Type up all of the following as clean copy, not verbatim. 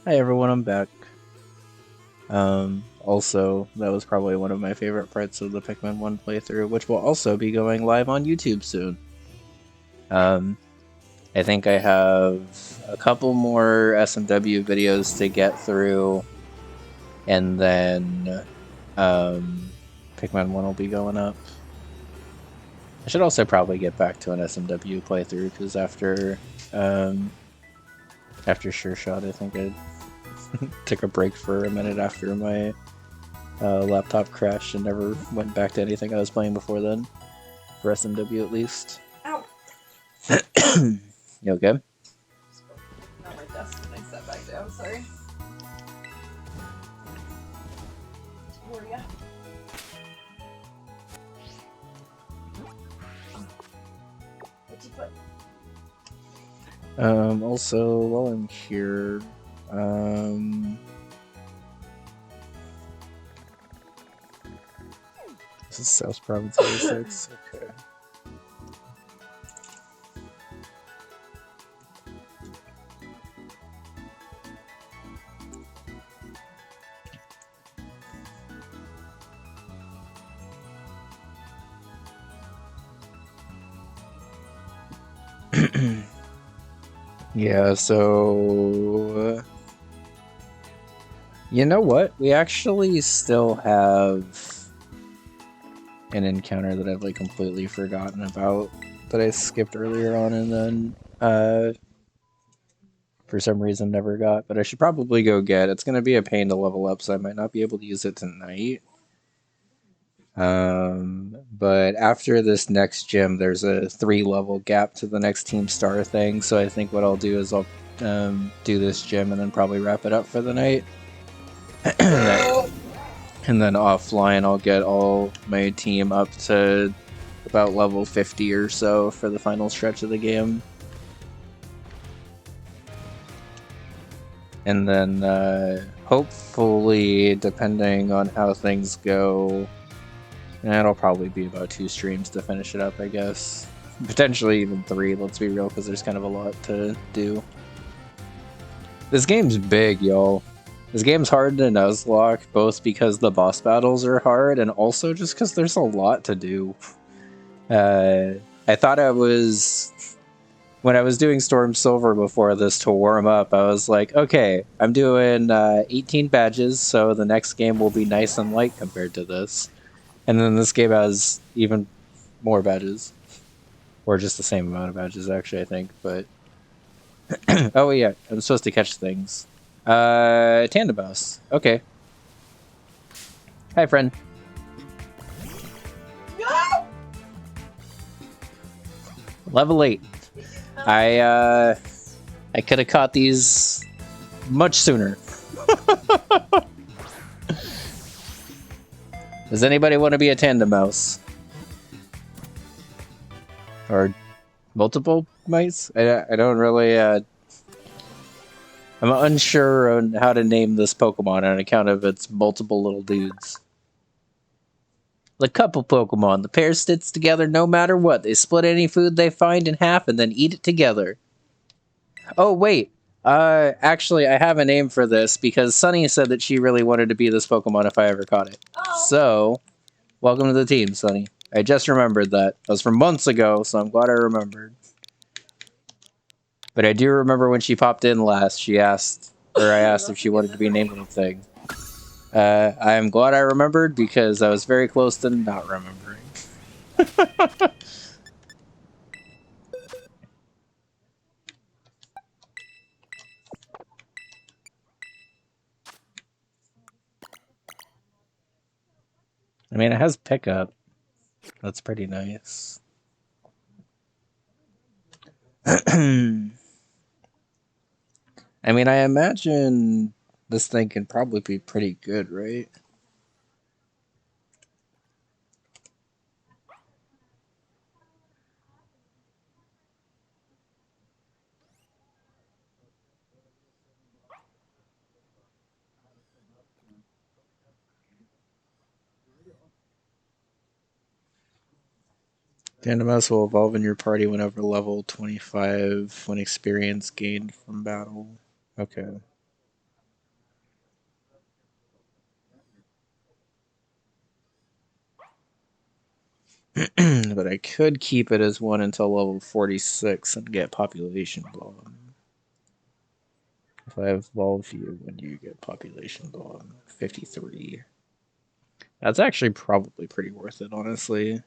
Hi everyone, I'm back. Also, that was probably one of my favorite parts of the Pikmin 1 playthrough, which will also be going live on YouTube soon. I think I have a couple more SMW videos to get through, and then Pikmin 1 will be going up. I should also probably get back to an SMW playthrough, because after Sure Shot, I think I took a break for a minute after my laptop crashed and never went back to anything I was playing before then. For SMW at least. Ow! You okay? Not my desk when I sat back down, sorry. Where ya? What'd you put? Also, while I'm here, this is South Province 86. Okay. Yeah, so you know what? We actually still have an encounter that I've like completely forgotten about that I skipped earlier on and then for some reason never got, but I should probably go get. It's gonna be a pain to level up, so I might not be able to use it tonight. But after this next gym, there's a 3-level gap to the next Team Star thing, so I think what I'll do is I'll do this gym and then probably wrap it up for the night. And then offline, I'll get all my team up to about level 50 or so for the final stretch of the game. And then hopefully, depending on how things go, it'll probably be about 2 streams to finish it up, I guess. Potentially even 3, let's be real, because there's kind of a lot to do. This game's big, y'all. This game's hard to Nuzlocke, both because the boss battles are hard, and also just because there's a lot to do. I thought I was... When I was doing Storm Silver before this to warm up, I was like, okay, I'm doing 18 badges, so the next game will be nice and light compared to this. And then this game has even more badges. Or just the same amount of badges, actually, I think, but... oh, yeah, I'm supposed to catch things. Tandem Mouse. Okay. Hi, friend. No! Level 8. I could have caught these much sooner. Does anybody want to be a Tandem Mouse? Or multiple mice? I don't really, I'm unsure on how to name this Pokemon on account of its multiple little dudes. The couple Pokemon. The pair sticks together no matter what. They split any food they find in half and then eat it together. Oh, wait. Actually, I have a name for this because Sunny said that she really wanted to be this Pokemon if I ever caught it. Oh. So, welcome to the team, Sunny. I just remembered that. That was from months ago, so I'm glad I remembered. But I do remember when she popped in last, she asked, or I asked if she wanted to be named anything. I am glad I remembered because I was very close to not remembering. I mean, it has pickup. That's pretty nice. I mean, I imagine this thing can probably be pretty good, right? Tandem mouse will evolve in your party whenever level 25 when experience gained from battle. Okay. But I could keep it as one until level 46 and get population bomb. If I evolve you, when you get population bomb? 53. That's actually probably pretty worth it, honestly.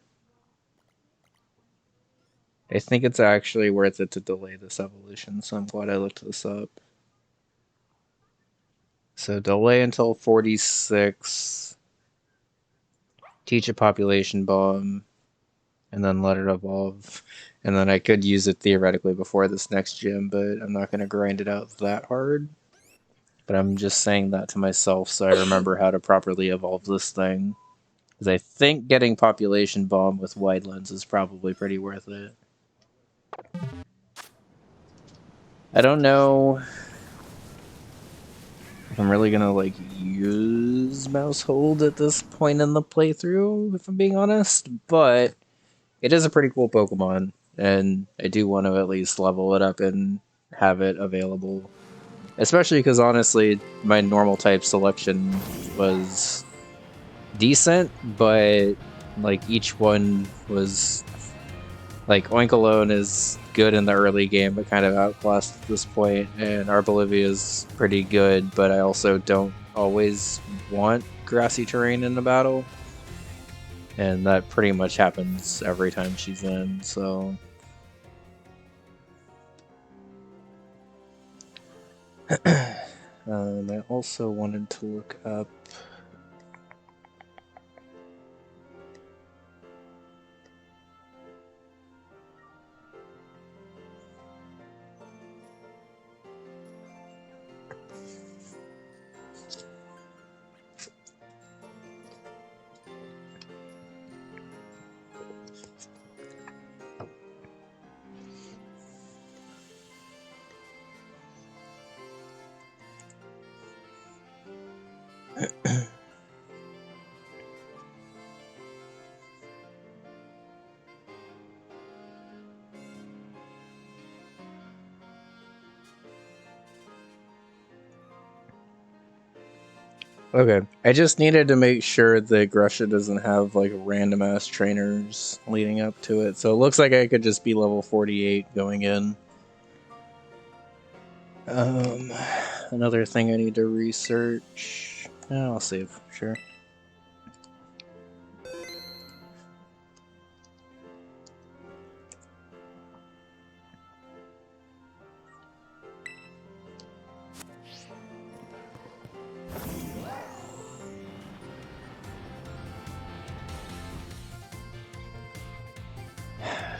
I think it's actually worth it to delay this evolution, so I'm glad I looked this up. So delay until 46, teach a population bomb, and then let it evolve. And then I could use it theoretically before this next gym, but I'm not going to grind it out that hard. But I'm just saying that to myself so I remember how to properly evolve this thing. Because I think getting population bomb with wide lens is probably pretty worth it. I don't know if I'm really gonna like use mouse hold at this point in the playthrough, if I'm being honest, but it is a pretty cool Pokemon, and I do want to at least level it up and have it available. Especially because honestly, my normal type selection was decent, but like each one was like Oinkologne is good in the early game, but kind of outclassed at this point, and Arbolivia is pretty good, but I also don't always want grassy terrain in the battle, and that pretty much happens every time she's in. So I also wanted to look up. Okay, I just needed to make sure that Grusha doesn't have like random ass trainers leading up to it. So it looks like I could just be level 48 going in. Another thing I need to research. I'll save, sure.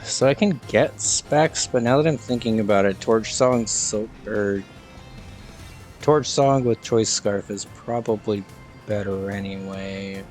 So I can get specs, but now that I'm thinking about it, Torch Song with Choice Scarf is probably better anyway.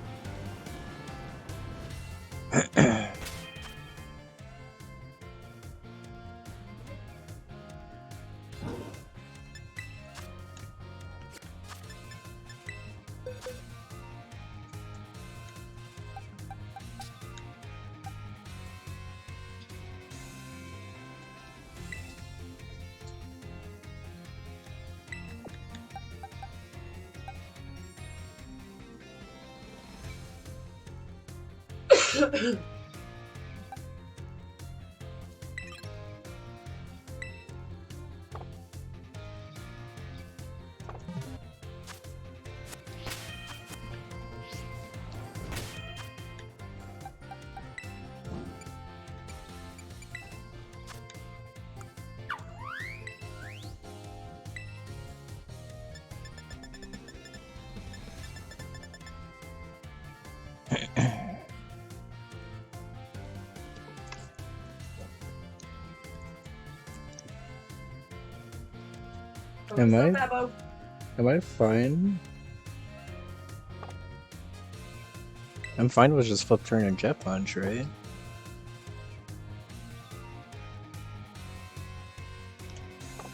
Am I fine? I'm fine with just flip turn and jet punch, right?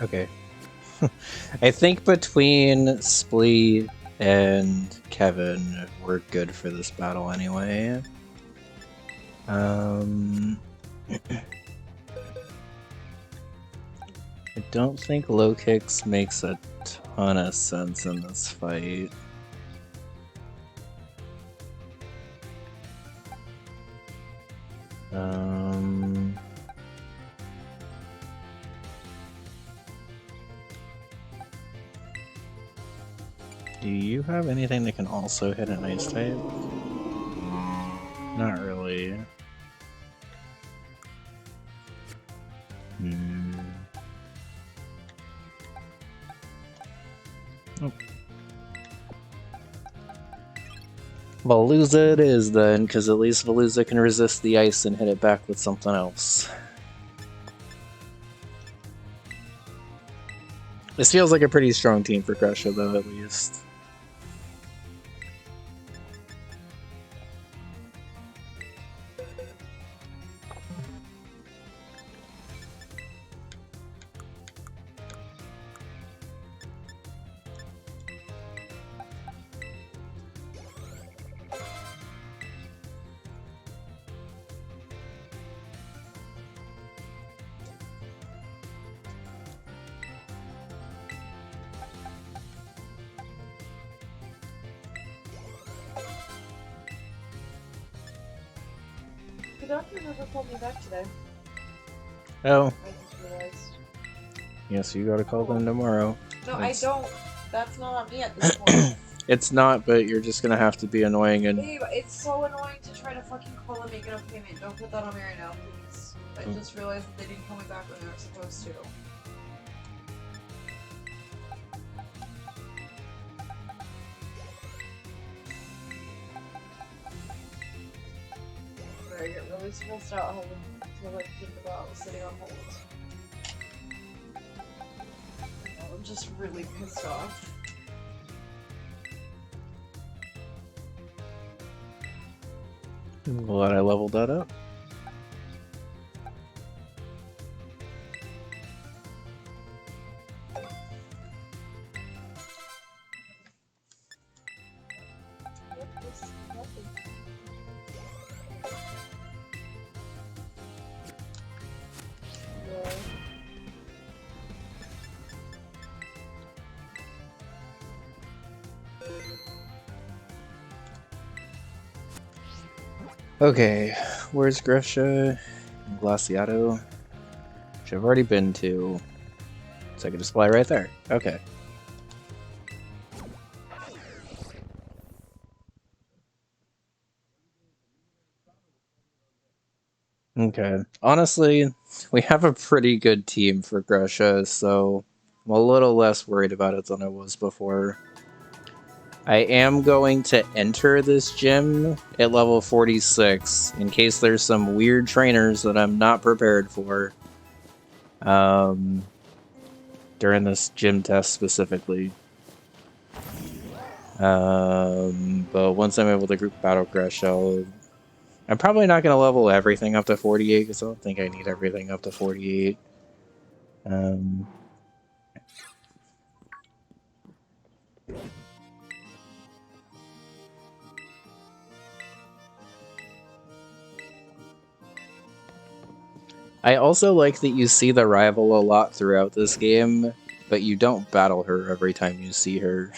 Okay. I think between Splee and Kevin, we're good for this battle anyway. I don't think low kicks makes a ton of sense in this fight. Do you have anything that can also hit an ice type? Not really. Oh. Veluza it is then, because at least Veluza can resist the ice and hit it back with something else. This feels like a pretty strong team for Grusha, though, at least. The doctor never called me back today. Oh. I just realized. Yes, you gotta call them tomorrow. No, I don't. That's not on me at this point. It's not, but you're just gonna have to be annoying and... Babe, it's so annoying to try to fucking call and make it a payment. Don't put that on me right now, please. I just realized that they didn't call me back when they were supposed to. I get really stressed out having to like think about sitting on hold. I'm just really pissed off. I'm glad I leveled that up. Okay, where's Grusha? Glaciato? Which I've already been to. So I can just fly right there. Okay. Okay. Honestly, we have a pretty good team for Grusha, so I'm a little less worried about it than I was before. I am going to enter this gym at level 46 in case there's some weird trainers that I'm not prepared for. During this gym test specifically. But once I'm able to group battle crush, I'm probably not going to level everything up to 48 because I don't think I need everything up to 48. I also like that you see the rival a lot throughout this game, but you don't battle her every time you see her.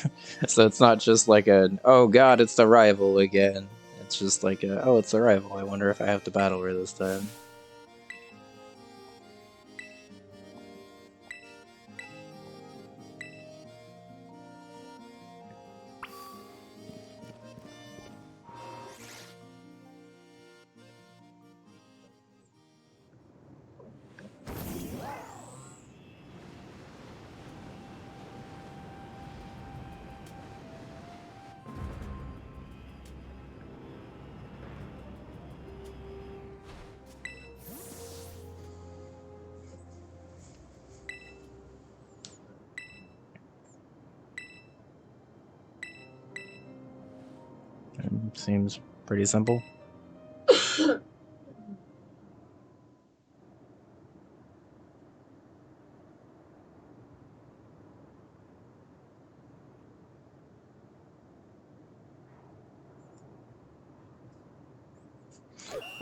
So it's not just like an, oh god, it's the rival again. It's just like, oh, it's the rival. I wonder if I have to battle her this time. Seems pretty simple.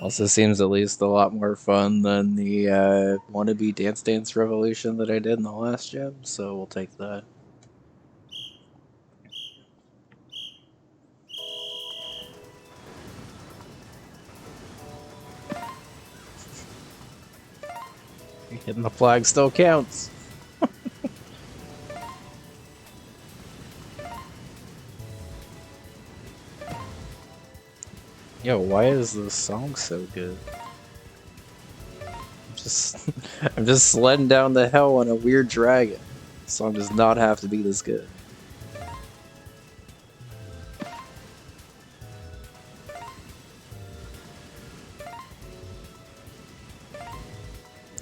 Also seems at least a lot more fun than the wannabe Dance Dance Revolution that I did in the last gym, so we'll take that. Hitting the flag still counts. Yo, why is this song so good? I'm just sledding down the hill on a weird dragon. The song does not have to be this good.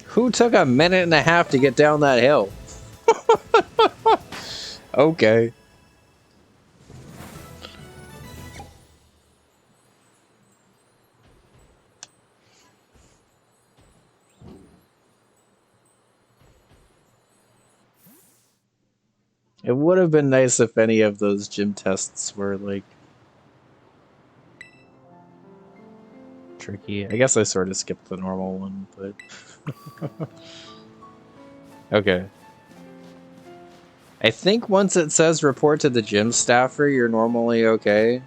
Who took a minute and a half to get down that hill? Okay. It would have been nice if any of those gym tests were, like, tricky. I guess I sort of skipped the normal one, but... Okay. I think once it says report to the gym staffer, you're normally okay.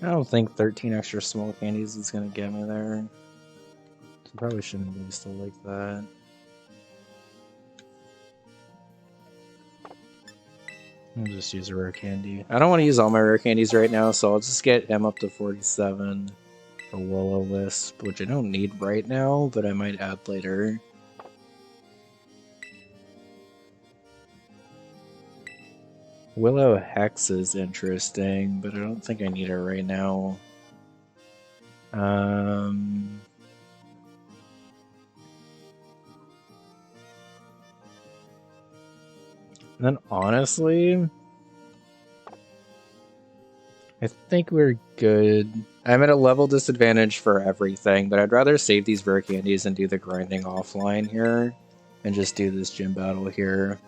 I don't think 13 extra small candies is gonna get me there. So probably shouldn't be still like that. I'll just use a rare candy. I don't want to use all my rare candies right now, so I'll just get him up to 47 for Will-O-Wisp, which I don't need right now, but I might add later. Willow-Hex is interesting, but I don't think I need it right now. And then honestly, I think we're good. I'm at a level disadvantage for everything, but I'd rather save these rare candies and do the grinding offline here, and just do this gym battle here.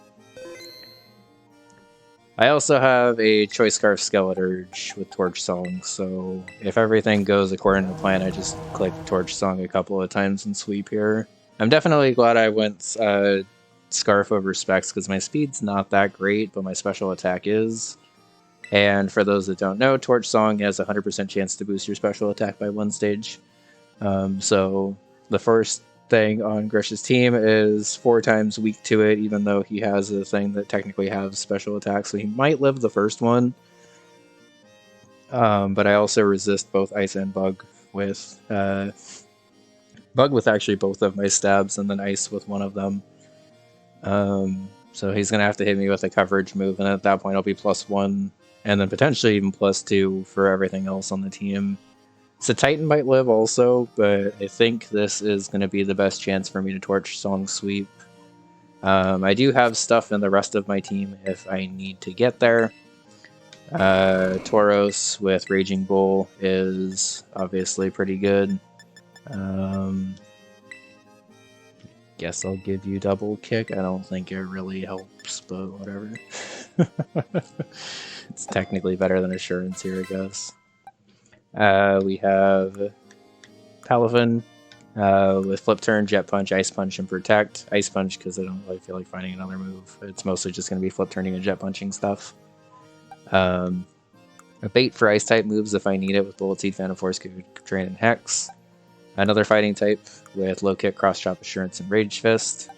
I also have a Choice Scarf Skeleturge with Torch Song, so if everything goes according to plan, I just click Torch Song a couple of times and sweep here. I'm definitely glad I went Scarf over Specs, because my speed's not that great, but my special attack is. And for those that don't know, Torch Song has a 100% chance to boost your special attack by 1 stage. So the first thing on Grusha's team is 4 times weak to it, even though he has a thing that technically has special attack, so he might live the first one. But I also resist both Ice and Bug with actually both of my stabs, and then Ice with one of them. So he's gonna have to hit me with a coverage move, and at that point I'll be +1, and then potentially even +2 for everything else on the team. So Titan might live also, but I think this is going to be the best chance for me to Torch Song sweep. I do have stuff in the rest of my team if I need to get there. Tauros with Raging Bull is obviously pretty good. Guess I'll give you double kick. I don't think it really helps, but whatever. It's technically better than Assurance here, I guess. We have Palafin with Flip Turn, Jet Punch, Ice Punch, and Protect. Ice Punch because I don't really feel like finding another move. It's mostly just going to be Flip Turning and Jet Punching stuff. A bait for Ice-type moves if I need it with Bullet Seed, Phantom Force, Drain, and Hex. Another fighting type with Low Kick, Cross Chop, Assurance, and Rage Fist.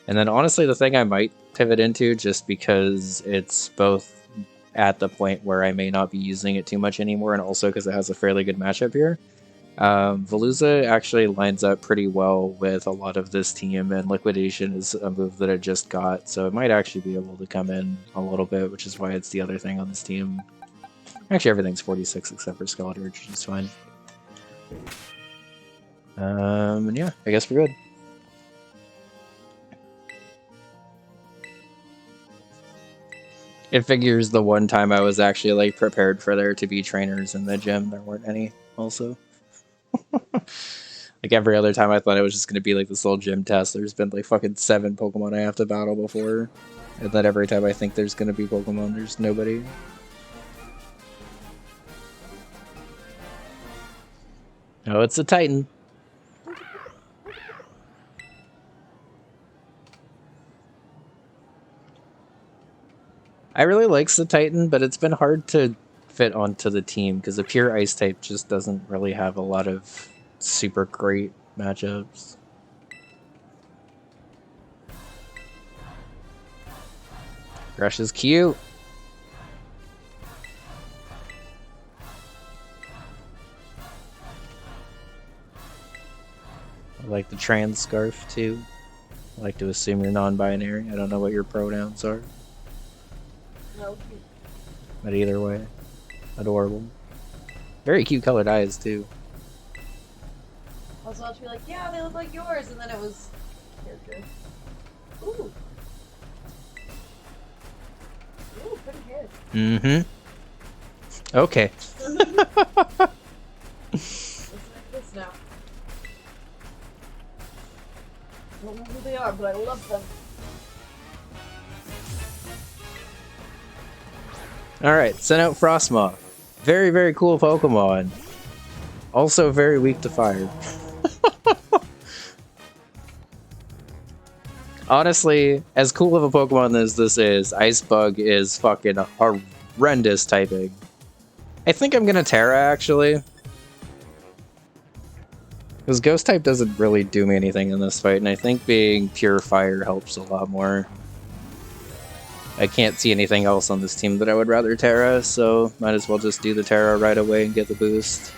And then honestly, the thing I might pivot into just because it's both at the point where I may not be using it too much anymore, and also because it has a fairly good matchup here. Veluza actually lines up pretty well with a lot of this team, and Liquidation is a move that I just got, so it might actually be able to come in a little bit, which is why it's the other thing on this team. Actually, everything's 46 except for Skeletor, which is fine. And yeah, I guess we're good. It figures the one time I was actually like prepared for there to be trainers in the gym, there weren't any also. Like every other time I thought it was just gonna be like this little gym test, there's been like fucking 7 Pokemon I have to battle before. And then every time I think there's gonna be Pokemon, there's nobody. Oh, it's a Titan. I really like the Titan, but it's been hard to fit onto the team because the pure ice type just doesn't really have a lot of super great matchups. Grusha's cute. I like the trans scarf too. I like to assume you're non-binary. I don't know what your pronouns are. No. But either way, adorable. Very cute colored eyes too. I was about to be like, yeah, they look like yours, and then it was character. Ooh. Ooh, pretty hair. Mm-hmm. Okay. Listen like this now. I don't know who they are, but I love them. Alright, send out Frostmoth. Very, very cool Pokemon. Also very weak to fire. Honestly, as cool of a Pokemon as this is, Ice Bug is fucking horrendous typing. I think I'm gonna Terra, actually. Because Ghost type doesn't really do me anything in this fight, and I think being pure fire helps a lot more. I can't see anything else on this team that I would rather Terra, so might as well just do the Terra right away and get the boost.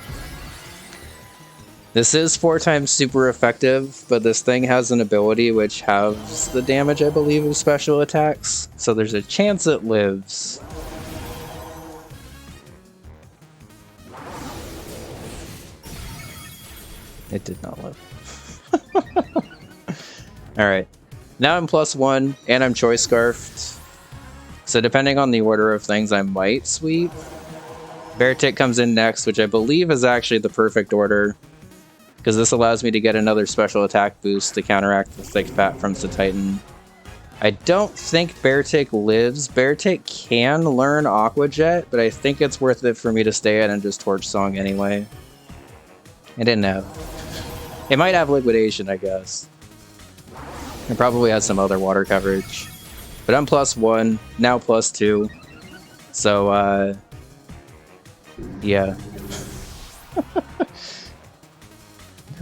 This is 4 times super effective, but this thing has an ability which halves the damage, I believe, of special attacks, so there's a chance it lives. It did not live. Alright, now I'm +1, and I'm Choice Scarfed. So depending on the order of things, I might sweep. Beartic comes in next, which I believe is actually the perfect order, because this allows me to get another special attack boost to counteract the Thick Fat from the Titan. I don't think Beartic lives. Beartic can learn Aqua Jet, but I think it's worth it for me to stay in and just Torch Song anyway. It didn't have. It might have Liquidation, I guess. It probably has some other water coverage. But I'm +1, now +2. So, yeah.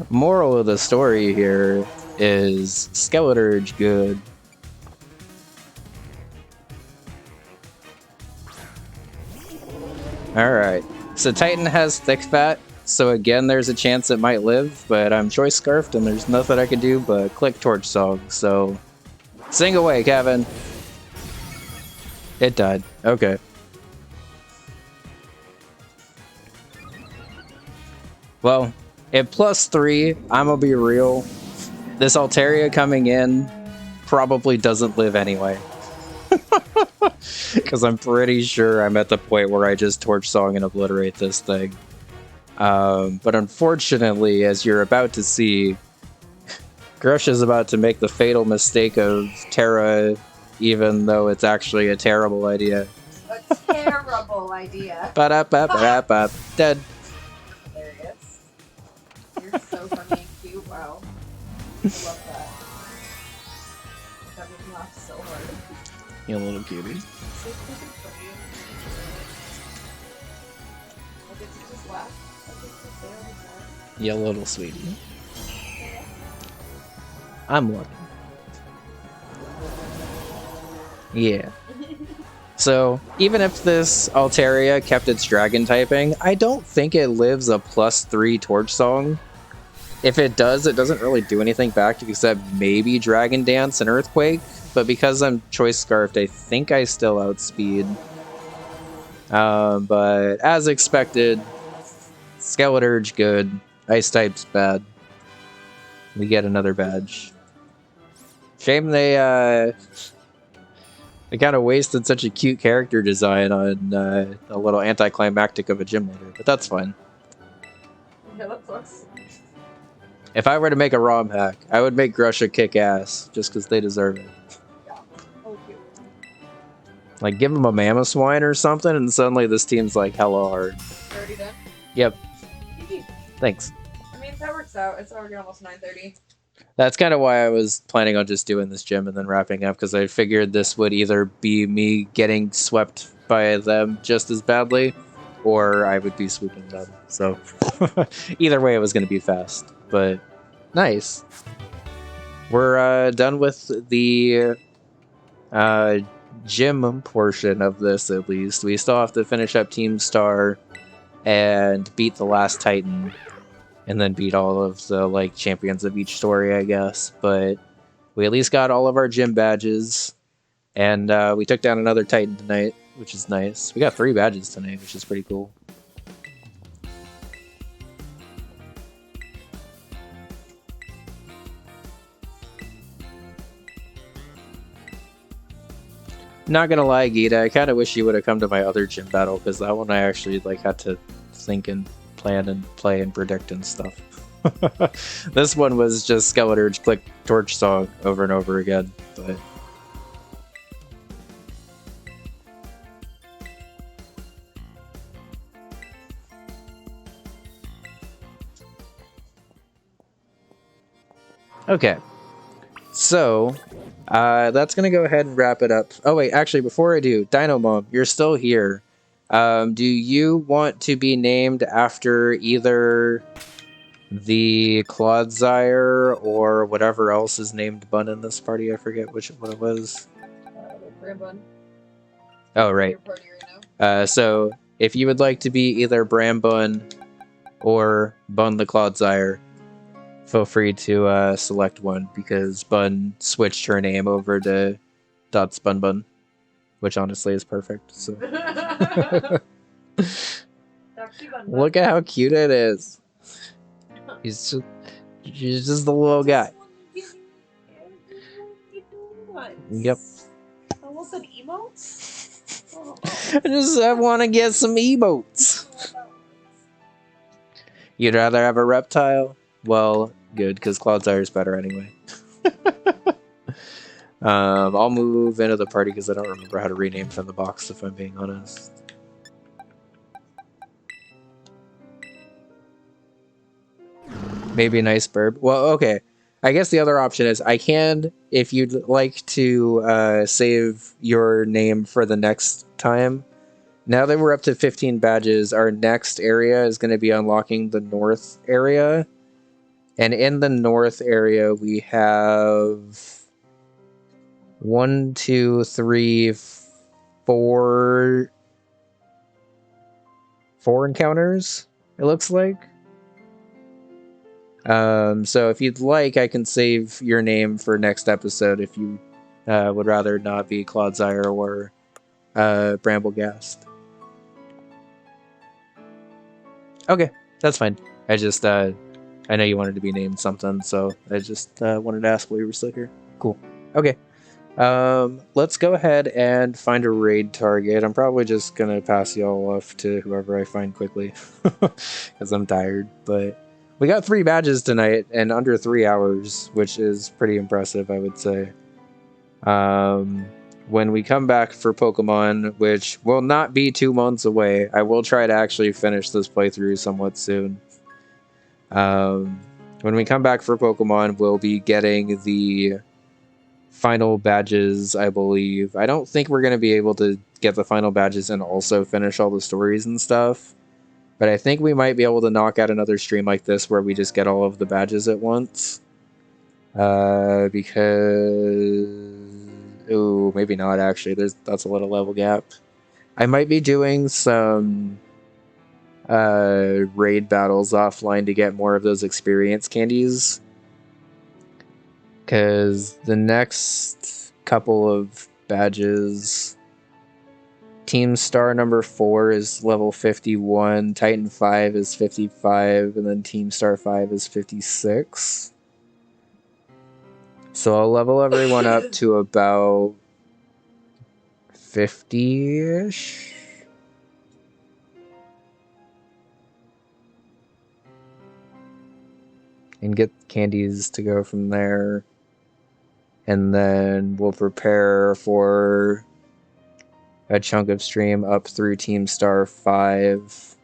Moral of the story here is Skeletor's good. Alright, so Titan has Thick Fat, so again there's a chance it might live, but I'm Choice Scarfed and there's nothing I can do but click Torch Song, so sing away, Kevin. It died. Okay. Well, at +3, I'm gonna be real. This Altaria coming in probably doesn't live anyway. Because I'm pretty sure I'm at the point where I just Torch Song and obliterate this thing. But unfortunately, as you're about to see, Grusha's about to make the fatal mistake of Terra, even though it's actually a terrible idea. A terrible idea. Ba-da-ba-ba-ba. Dead. There he is. You're so funny and cute. Wow. I love that. That made me laugh so hard. You little cutie. So freaking funny. I get to just laugh. I get to stay on his laugh. You little sweetie. I'm lucky. Yeah. So, even if this Altaria kept its dragon typing, I don't think it lives a +3 Torch Song. If it does, it doesn't really do anything back except maybe Dragon Dance and Earthquake, but because I'm Choice Scarfed, I think I still outspeed. But as expected, Skeleturge good, Ice type's bad. We get another badge. Shame they kind of wasted such a cute character design on a little anticlimactic of a gym leader, but that's fine. Yeah, that sucks. If I were to make a ROM hack, I would make Grusha kick ass just because they deserve it. Yeah. Oh, cute. Like, give them a Mamoswine or something, and suddenly this team's like hella hard. Already done? Yep. GG. Thanks. I mean, that works out. It's already almost 9:30. That's kind of why I was planning on just doing this gym and then wrapping up, because I figured this would either be me getting swept by them just as badly, or I would be sweeping them. So either way, it was going to be fast. But nice. We're done with the gym portion of this, at least. We still have to finish up Team Star and beat the last Titan, and then beat all of the like champions of each story, I guess. But we at least got all of our gym badges, and we took down another Titan tonight, which is nice. We got 3 badges tonight, which is pretty cool. Not gonna lie, Gita, I kind of wish you would have come to my other gym battle, because that one I actually like had to think and plan and play and predict and stuff. This one was just Skeleturge click Torch Song over and over again, but okay. So that's gonna go ahead and wrap it up. Oh wait, actually, before I do, Dino Mom, you're still here. Do you want to be named after either the Clodsire or whatever else is named Bun in this party? I forget which one it was. Bun. Oh, right. Party right now. So if you would like to be either Brambun or Bun the Clodsire, feel free to select one, because Bun switched her name over to .SpunBun, which honestly is perfect. So look at how cute it is. She's just the little guy. Yep. Almost an emote? I want to get some emotes. You'd rather have a reptile? Well, good, because Clodsire is better anyway. I'll move into the party because I don't remember how to rename from the box, if I'm being honest. Maybe an ice burb. Well, okay. I guess the other option is I can, if you'd like to save your name for the next time. Now that we're up to 15 badges, our next area is going to be unlocking the north area. And in the north area, we have 1, 2, 3, 4 encounters, it looks like. So if you'd like, I can save your name for next episode if you would rather not be Clodsire or Bramblegast. Okay, that's fine. I just, I know you wanted to be named something, so I just wanted to ask while you were still here. Cool. Okay. Let's go ahead and find a raid target. I'm probably just gonna pass y'all off to whoever I find quickly, because I'm tired, but we got 3 badges tonight in under 3 hours, which is pretty impressive, I would say. When we come back for Pokemon, which will not be 2 months away, I will try to actually finish this playthrough somewhat soon. When we come back for Pokemon, we'll be getting the final badges, I believe. I don't think we're going to be able to get the final badges and also finish all the stories and stuff. But I think we might be able to knock out another stream like this where we just get all of the badges at once. Because Ooh, maybe not actually. That's a little level gap. I might be doing some raid battles offline to get more of those experience candies. Because the next couple of badges, Team Star number 4 is level 51, Titan 5 is 55, and then Team Star 5 is 56. So I'll level everyone up to about 50-ish. And get candies to go from there. And then we'll prepare for a chunk of stream up through Team Star 5.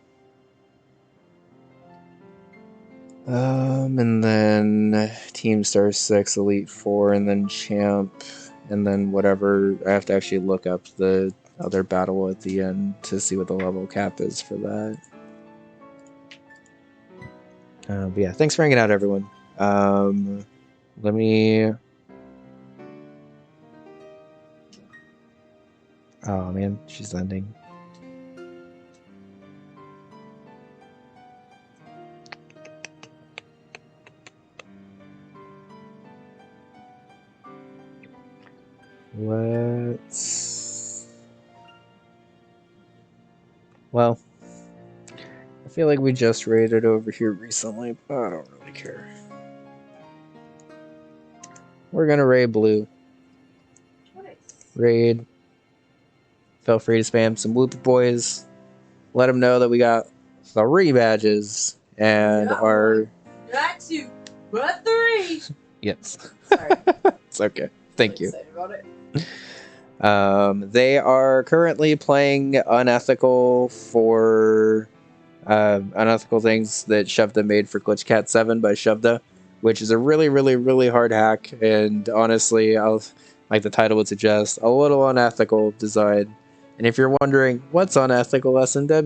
And then Team Star 6, Elite 4, and then Champ, and then whatever. I have to actually look up the other battle at the end to see what the level cap is for that. But yeah, thanks for hanging out, everyone. Let me... Oh man, she's ending. Let's... Well, I feel like we just raided over here recently, but I don't really care. We're gonna raid blue. Nice. Raid. Feel free to spam some Whoopie Boys. Let them know that we got 3 badges and Not our... one, not 2, but 3. Yes. Sorry. It's okay. Thank you. Excited about it. They are currently playing unethical for unethical things that Shovda made for Glitch Cat 7 by Shovda, which is a really, really, really hard hack. And honestly, like the title would suggest, a little unethical design. And if you're wondering what's unethical, SNW,